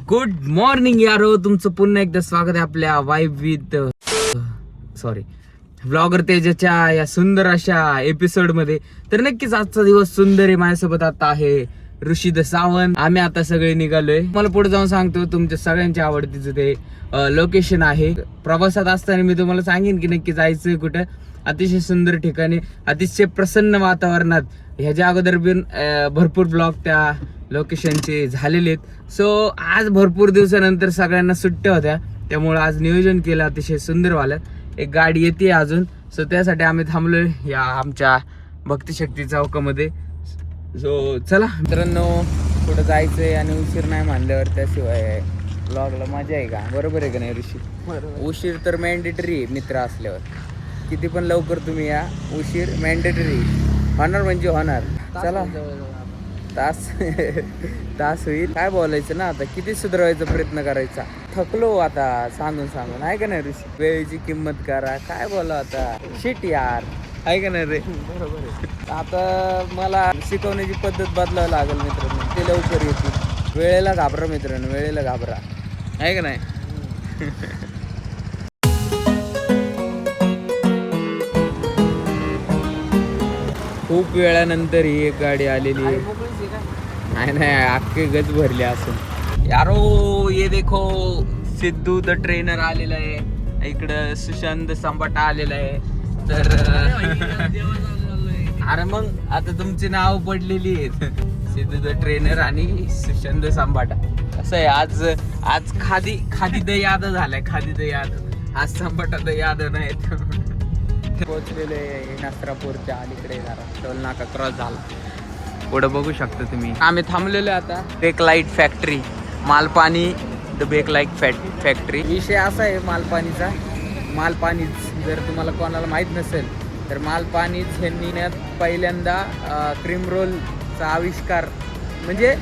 Good morning यारो, तुमचं पुन्हा एकदा स्वागत आहे आपल्या वाईब विथ व्लॉगर तेजाच्या या सुंदर अशा एपिसोड मध्ये. तर नक्कीच आजचा दिवस सुंदर आहे. माझ्यासोबत आता आहे ऋषी सावंत. आम्ही आता सगळे निघालोय. मला पुढे जाऊन सांगतो तुमच्या सगळ्यांच्या आवडतीचं ते लोकेशन आहे. प्रवासात असताना मी तुम्हाला सांगेन की नक्की जायचंय कुठं. अतिशय सुंदर ठिकाणी, अतिशय प्रसन्न वातावरणात. ह्याच्या अगोदर बिन भरपूर ब्लॉग त्या लोकेशनचे झालेले आहेत. सो आज भरपूर दिवसानंतर सगळ्यांना सुट्ट्या होत्या, त्यामुळे आज नियोजन केलं अतिशय सुंदर वालं. एक गाडी येते अजून, सो त्यासाठी आम्ही थांबलोय या आमच्या भक्तिशक्ती चौकामध्ये. सो चला मित्रांनो, कुठं जायचंय आणि उशीर नाही मानल्यावर त्याशिवाय ब्लॉगला मजा आहे का? बरोबर आहे का नाही ऋषी? उशीर तर मॅन्डेटरी आहे मित्र असल्यावर. किती पण लवकर तुम्ही या, उशीर मॅन्डेटरी होणार म्हणजे होणार. चला तास होईल. काय बोलायचं ना आता, किती सुधारायचा प्रयत्न करायचा. थकलो आता सांगून आहे का नाही ऋषी? वेळेची किंमत करा. काय बोला आता, शिट यार, आहे का नाही रे? बरोबर. आता मला शिकवण्याची पद्धत बदलावं लागेल मित्रांनो. ते लवकर येतील. वेळेला घाबरा मित्रांनो, वेळेला घाबरा, आहे का नाही? खूप वेळानंतर ही एक गाडी आलेली आहे. नाही अख्खे गज भरले असून. यारो ये देखो, सिद्धू द ट्रेनर आलेला आहे. इकडं सुशांत संपाटा आलेला आहे. तर अरे मग आता तुमची नाव पडलेली आहेत, सिद्धू द ट्रेनर आणि सुशांत संपाटा. असं आहे, आज खादी द याद झालाय. खादी द याद, आज संपाटा द याद नाहीत. पोहोचलेले नसरापूरच्या अलीकडे, जरा टोल नाका क्रॉस झाला. पुढे बघू शकता तुम्ही. आम्ही थांबलेलो आता bake light factory, Malpani the bake light factory. विषय असा आहे मालपाणीचा. मालपाणीच जर तुम्हाला कोणाला माहीत नसेल तर मालपाणीच ह्यांनी पहिल्यांदा क्रीम रोलचा आविष्कार, म्हणजे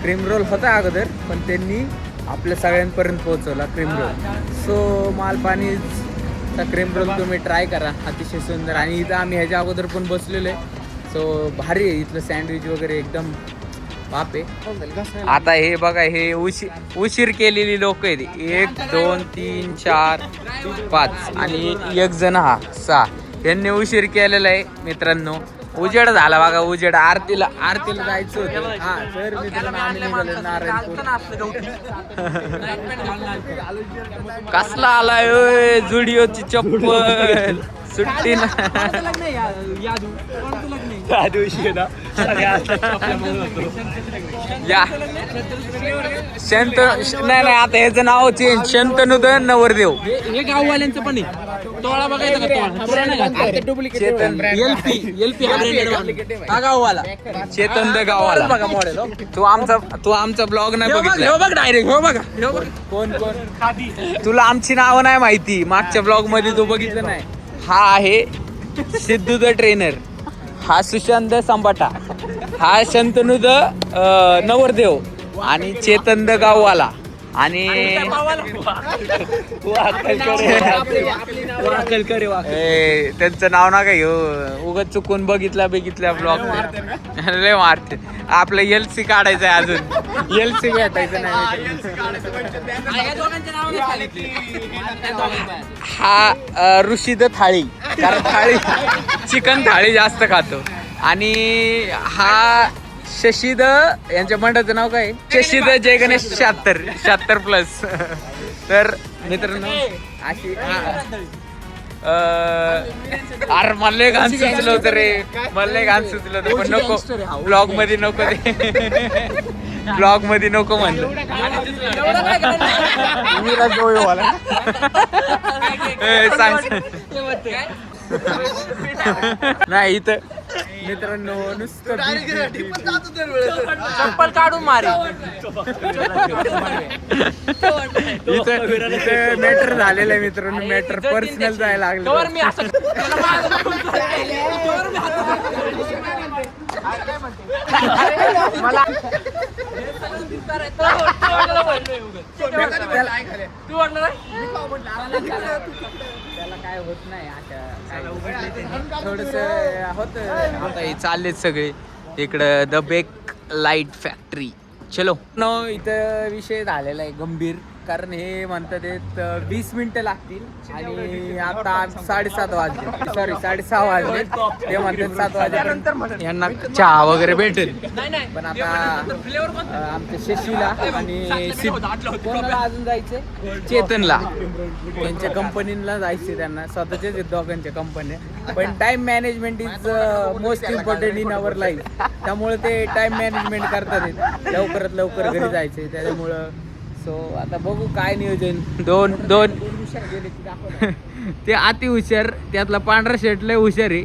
क्रीम रोल होता अगोदर पण त्यांनी आपल्या सगळ्यांपर्यंत पोहोचवला क्रीम रोल. सो मालपाणीच क्रीम रोल तुम्ही ट्राय करा, अतिशय सुंदर. आणि इथं आम्ही ह्याच्या अगोदर पण बसलेलो आहे. सो भारी आहे इथलं सँडविच वगैरे, एकदम बाप आहे. आता हे बघा, हे उशीर केलेली लोक आहेत. 1 2 3 4 5 आणि एक जण हा 6. यांनी उशीर केलेला आहे मित्रांनो. उजेड झाला बघा, उजेड. आरतीला जायचं होतं. हा तर मित्रांनो, आम्ही निघालो नारायणपूर. कसला आलाय जुडिओची चप्पल, सुट्टी ना त्या दिवशी ना या नाही आता ह्याचं नाव चेंज, शंतनू द नवरदेव. हे गाववाल्यांचं पण आहे. टोळा बघायचा का? चेतन एलपी हा गाववाला, चेतन द गाववाला बघा मॉडेल. तू आमचा ब्लॉग नाही बघितला बघ डायरेक्ट. हो बघा कोण तुला आमची नावं नाही माहिती. मागच्या ब्लॉग मध्ये तू बघितलं नाही. हा आहे सिद्धू द ट्रेनर, हा सुशांत संपाटा, हा शंतनू द नवरदेव आणि चेतन द गाववाला. आणि त्यांचं नाव ना काय उगाच चुकून बघितल्या ब्लॉग लय मारते. आपलं एलसी काढायचंय, अजून एलसी भेटायचं नाही. हा ऋषी द थाळी, कारण चिकन थाळी जास्त खातो. आणि हा शशीद, यांच्या मंडळाचं नाव काय? शशीद जय गणेश 76 प्लस. तर मित्रांनो अशी अरे मला एक गाणं सुचलं होतं रे, पण नको ब्लॉग मध्ये नको, ते ब्लॉग मध्ये नको म्हणलं. नाही इथं मित्रांनो नुसतं चप्पल काढून मारे. इथं मॅटर झालेलं आहे मित्रांनो, मॅटर पर्सनल जायला लागलं. मला त्याला काय होत नाही आता, थोडस होत. आता हे चाललेत सगळे इकडं द बेक लाईट फॅक्टरी. चलो नो इथं विषय झालेला आहे गंभीर, कारण हे म्हणतात 20 मिनिटं लागतील आणि आता 7:30 वाजले, सॉरी 6:30 वाजले. ते म्हणतात 7 वाजेपर्यंत यांना चहा वगैरे भेटेल. पण आता आमच्या शशीला आणि कोणाला अजून जायचे, चेतनला त्यांच्या कंपनीला जायचे, त्यांना स्वतःच्याच आहेत दोघांच्या कंपन्या. पण time management is most important in our life. त्यामुळे ते टाइम मॅनेजमेंट करतात, लवकरात लवकर घरी जायचे. त्याच्यामुळं सो आता बघू काय नियोजन. दोन ते अति हुशार, त्यातला पांढरा शर्ट लय हुशार आहे.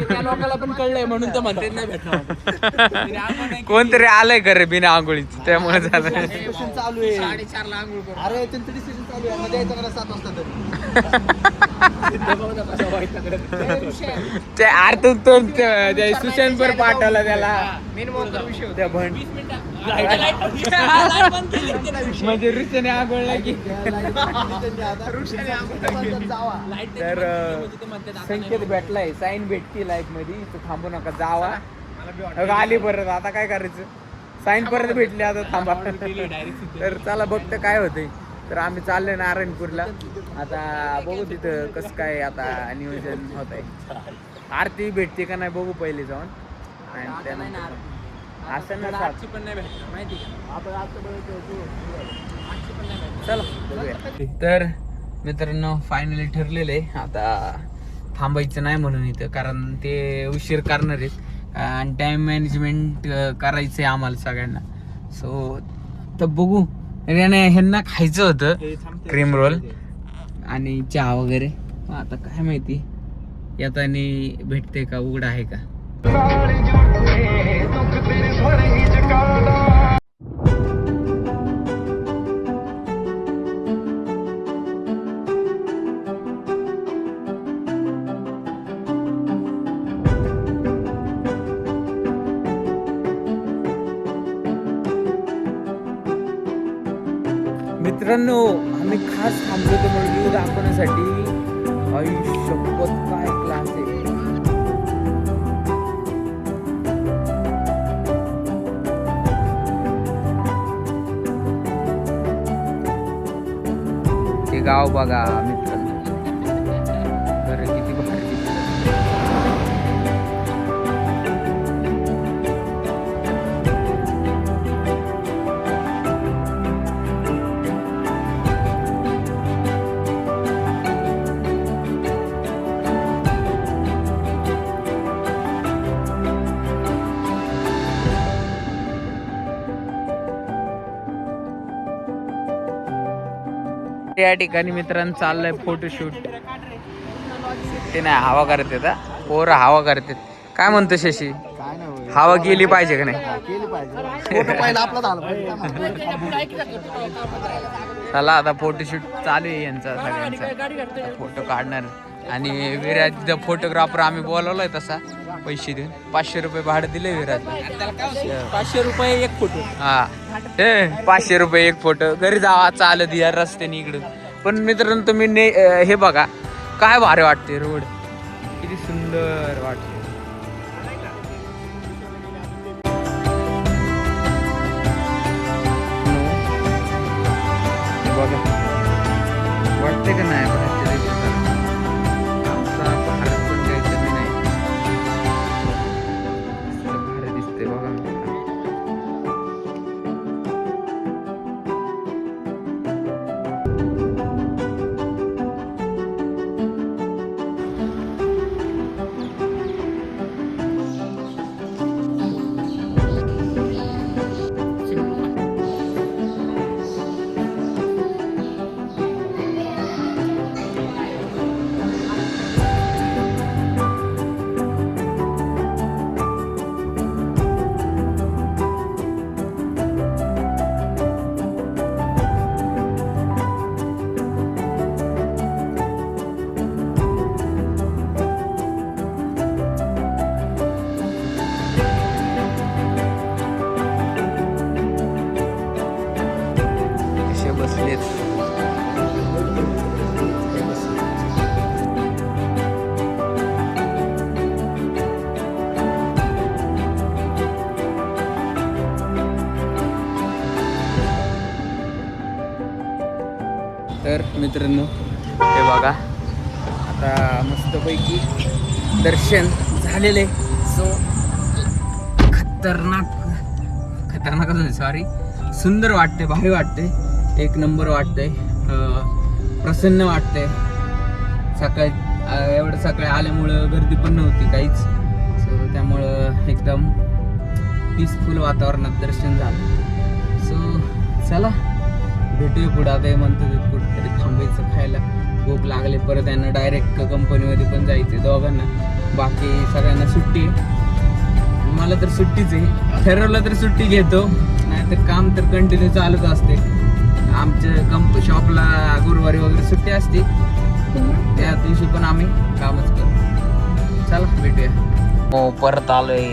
त्या लोकांना पण कळलंय म्हणून तर म्हणते नाही भेटणार. कोणतरी आलंय करे बिना आंघोळीच, त्यामुळे झालं. चालू आहे 4:30ला आंघोळ करू. अरे त्यांचं डिसिजन चालू आहे, मध्ये यायचं मला 7 वाजता ते आरतून तो सुशांतवर पाठवला त्याला त्या भण म्हणजे ऋषाने आंघोळला की. तर संकेत भेटलाय, साईन भेटती लाईफ मध्ये, इथं थांबू नका जावा. आली परत, आता काय करायचं, साईन परत भेटली, आता थांबा. तर चला बघतं काय होतंय. तर आम्ही चाललोय नारायणपूरला. आता बघू तिथं कसं काय आता नियोजन होत आहे. आरती भेटते का नाही बघू पहिले जाऊन. आणि त्यानंतर असं ना चला बघूया. तर मित्रांनो फायनली ठरलेलं आहे आता थांबायचं नाही म्हणून इथं, कारण ते उशीर करणार आहेत आणि टाइम मॅनेजमेंट करायचं आहे आम्हाला सगळ्यांना. सो तर बघू. ह्यांना खायचं होतं क्रीम रोल आणि चहा वगैरे. आता काय माहिती येतानी भेटते का, उघड आहे का. मित्रांनो आम्ही खास थांबलो होतो व्ह्यू दाखवण्यासाठी. आयुष्यपत काय क्लास आहे. ते गाव बघा मित्रांनो, घर किती भारी दिसतं. या ठिकाणी मित्रांनो चाललंय फोटोशूट. ते नाही हवा करतात, पोरं हवा करतात. काय म्हणतो शशी, हवा केली पाहिजे का नाही? चला आता फोटोशूट चालू आहे यांचा सगळ्यांचा. फोटो काढणार आणि विराज फोटोग्राफर आम्ही बोलवलाय तसा पैसे देऊन. 500 रुपये भाडं दिले विराज. 500 रुपये एक फोटो. हा 500 रुपये एक फोटो. घरी जावा चालत या रस्त्याने इकडून. पण मित्रांनो तुम्ही हे बघा काय भारी वाटते, रोड किती सुंदर वाटते. बघा वाटते का नाही आमचा भारत पण काही कमी नाही. भारी दिसते बघा. तर मित्रांनो हे बघा आता मस्तपैकी दर्शन झालेले. सो खतरनाक सॉरी सुंदर वाटते, भारी वाटते, एक नंबर वाटते, प्रसन्न वाटते. एवढं सकाळी आल्यामुळं गर्दी पण नव्हती काहीच. सो त्यामुळं एकदम पीसफुल वातावरणात दर्शन झालं. सो चला भेटूया पुढं. आता म्हणतात कुठेतरी थांबायचं, खायला भूक लागले, परत यांना डायरेक्ट कंपनीमध्ये पण जायचे दोघांना. बाकी सगळ्यांना सुट्टी आहे, मला तर सुट्टीच आहे. ठरवलं तर सुट्टी घेतो, नाहीतर काम तर कंटिन्यू चालूच असते. आमच्या शॉपला गुरुवारी वगैरे सुट्टी असते, त्या दिवशी पण आम्ही कामच करतो. चला भेटूया. हो परत आलोय,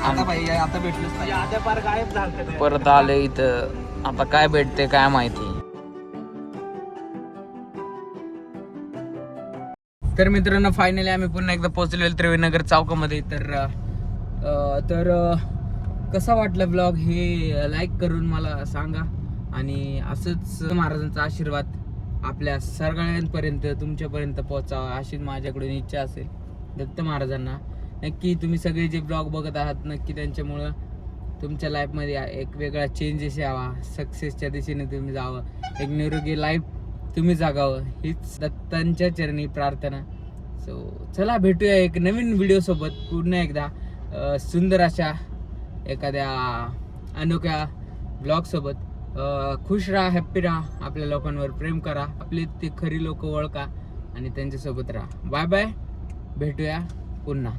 आता भाई आता भेटलोच नाही. आता पार गायब झालं. परत आलोय इथं. आता काय भेटते काय माहिती. तर मित्रांनो फायनली आम्ही पुन्हा एकदा पोहोचलेलो त्रिवेणीनगर चौकामध्ये. तर कसा वाटला ब्लॉग हे लाईक करून मला सांगा. आणि असंच महाराजांचा आशीर्वाद आपल्या सगळ्यांपर्यंत तुमच्यापर्यंत पोहोचावा अशीच माझ्याकडून इच्छा असेल. दत्त महाराजांना नक्की तुम्ही सगळे जे ब्लॉग बघत आहात नक्की त्यांच्यामुळं तुमच्या लाईफमध्ये एक वेगळा चेंजेस यावा, सक्सेसच्या दिशेने तुम्ही जावं, एक निरोगी लाईफ तुम्ही जगावं हीच दत्तांच्या चरणी प्रार्थना. सो चला भेटूया एक नवीन व्हिडिओ सोबत पुन्हा एकदा सुंदर अशा एखाद्या अनोख्या ब्लॉग सोबत. खुश राहा, हॅप्पी राहा, आपल्या लोकांवर प्रेम करा, आपली ती खरी लोक ओळखा आणि त्यांच्यासोबत राहा. बाय बाय, भेटूया पुन्हा.